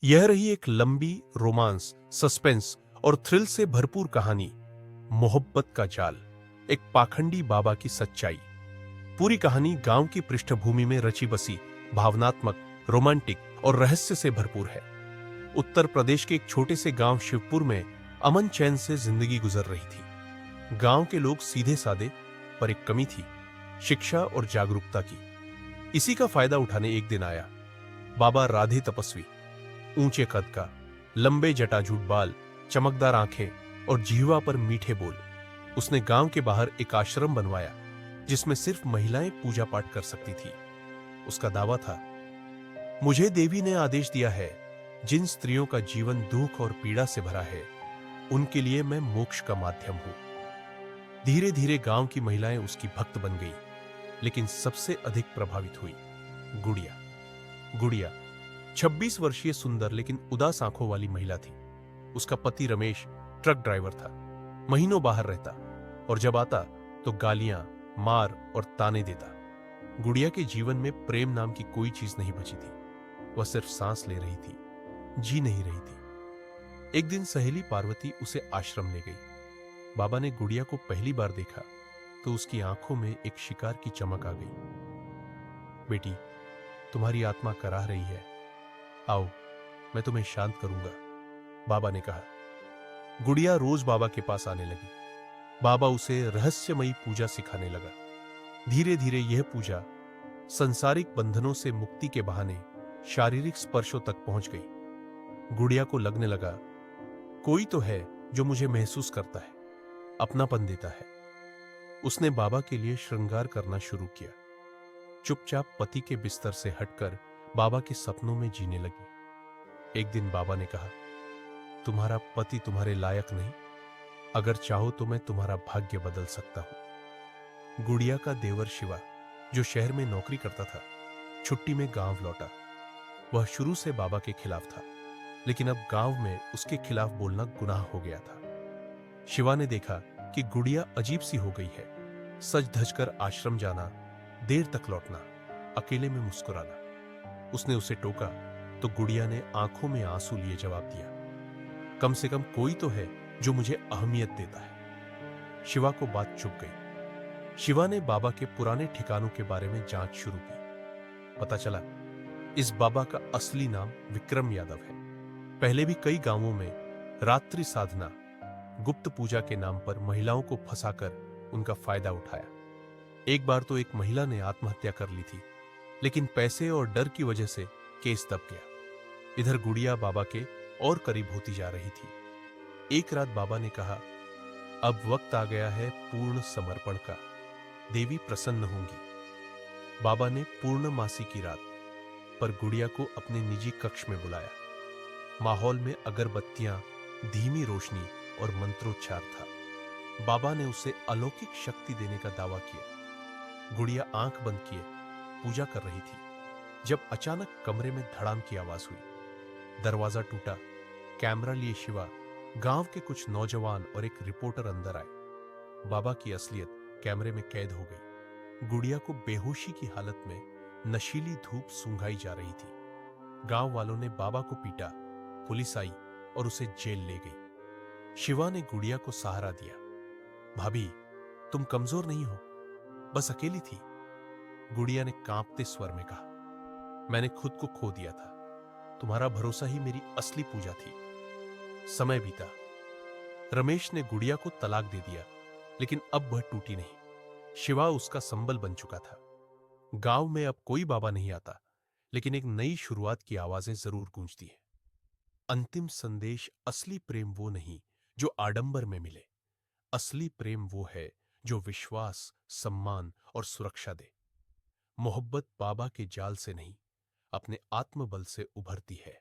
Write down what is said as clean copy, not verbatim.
यह रही एक लंबी रोमांस, सस्पेंस और थ्रिल से भरपूर कहानी, मोहब्बत का जाल, एक पाखंडी बाबा की सच्चाई। पूरी कहानी गांव की पृष्ठभूमि में रची बसी, भावनात्मक, रोमांटिक और रहस्य से भरपूर है। उत्तर प्रदेश के एक छोटे से गांव शिवपुर में अमन चैन से जिंदगी गुजर रही थी। गांव के लोग सीधे साधे, पर एक कमी थी, शिक्षा और जागरूकता की। इसी का फायदा उठाने एक दिन आया बाबा राधे तपस्वी। ऊंचे कद का, लंबे जटाजूट बाल, चमकदार आंखें और जिह्वा पर मीठे बोल। उसने गांव के बाहर एक आश्रम बनवाया जिसमें सिर्फ महिलाएं पूजा पाठ कर सकती थी। उसका दावा था, मुझे देवी ने आदेश दिया है, जिन स्त्रियों का जीवन दुख और पीड़ा से भरा है, उनके लिए मैं मोक्ष का माध्यम हूं। धीरे धीरे गांव की महिलाएं उसकी भक्त बन गई, लेकिन सबसे अधिक प्रभावित हुई गुड़िया। गुड़िया 26 वर्षीय सुंदर लेकिन उदास आंखों वाली महिला थी। उसका पति रमेश ट्रक ड्राइवर था, महीनों बाहर रहता और जब आता तो गालियां, मार और ताने देता। गुड़िया के जीवन में प्रेम नाम की कोई चीज नहीं बची थी। वह सिर्फ सांस ले रही थी, जी नहीं रही थी। एक दिन सहेली पार्वती उसे आश्रम ले गई। बाबा ने गुड़िया को पहली बार देखा तो उसकी आंखों में एक शिकार की चमक आ गई। बेटी, तुम्हारी आत्मा कराह रही है, आओ मैं तुम्हें शांत करूंगा, बाबा ने कहा। गुड़िया रोज बाबा के पास आने लगी। बाबा उसे रहस्यमयी पूजा सिखाने लगा। धीरे धीरे यह पूजा संसारिक बंधनों से मुक्ति के बहाने शारीरिक स्पर्शों तक पहुंच गई। गुड़िया को लगने लगा, कोई तो है जो मुझे महसूस करता है, अपनापन देता है। उसने बाबा के लिए श्रृंगार करना शुरू किया। चुपचाप पति के बिस्तर से हटकर बाबा के सपनों में जीने लगी। एक दिन बाबा ने कहा, तुम्हारा पति तुम्हारे लायक नहीं, अगर चाहो तो मैं तुम्हारा भाग्य बदल सकता हूं। गुड़िया का देवर शिवा, जो शहर में नौकरी करता था, छुट्टी में गांव लौटा। वह शुरू से बाबा के खिलाफ था, लेकिन अब गांव में उसके खिलाफ बोलना गुनाह हो गया था। शिवा ने देखा कि गुड़िया अजीब सी हो गई है। सज धज कर आश्रम जाना, देर तक लौटना, अकेले में मुस्कुराना। उसने उसे टोका तो गुड़िया ने आंखों में आंसू लिए जवाब दिया, कम से कम कोई तो है जो मुझे अहमियत देता है। शिवा को बात चुप गई। शिवा ने बाबा के पुराने ठिकानों के बारे में जांच शुरू की। पता चला, इस बाबा का असली नाम विक्रम यादव है। पहले भी कई गांवों में रात्रि साधना, गुप्त पूजा के नाम पर महिलाओं को फंसाकर उनका फायदा उठाया। एक बार तो एक महिला ने आत्महत्या कर ली थी, लेकिन पैसे और डर की वजह से केस दब गया। इधर गुड़िया बाबा के और करीब होती जा रही थी। एक रात बाबा ने कहा, अब वक्त आ गया है पूर्ण समर्पण का, देवी प्रसन्न होंगी। बाबा ने पूर्णमासी की रात पर गुड़िया को अपने निजी कक्ष में बुलाया। माहौल में अगरबत्तियां, धीमी रोशनी और मंत्रोच्चार था। बाबा ने उसे अलौकिक शक्ति देने का दावा किया। गुड़िया आंख बंद किए पूजा कर रही थी जब अचानक कमरे में धड़ाम की आवाज हुई। दरवाजा टूटा। कैमरा लिए शिवा, गांव के कुछ नौजवान और एक रिपोर्टर अंदर आए। बाबा की असलियत कैमरे में कैद हो गई। गुड़िया को बेहोशी की हालत में नशीली धूप सूंघाई जा रही थी। गांव वालों ने बाबा को पीटा, पुलिस आई और उसे जेल ले गई। शिवा ने गुड़िया को सहारा दिया। भाभी, तुम कमजोर नहीं हो, बस अकेली थी। गुड़िया ने कांपते स्वर में कहा, मैंने खुद को खो दिया था, तुम्हारा भरोसा ही मेरी असली पूजा थी। समय बीता। रमेश ने गुड़िया को तलाक दे दिया, लेकिन अब वह टूटी नहीं। शिवा उसका संबल बन चुका था। गांव में अब कोई बाबा नहीं आता, लेकिन एक नई शुरुआत की आवाजें जरूर गूंजती हैं। अंतिम संदेश, असली प्रेम वो नहीं जो आडंबर में मिले। असली प्रेम वो है जो विश्वास, सम्मान और सुरक्षा दे। मोहब्बत बाबा के जाल से नहीं, अपने आत्मबल से उभरती है।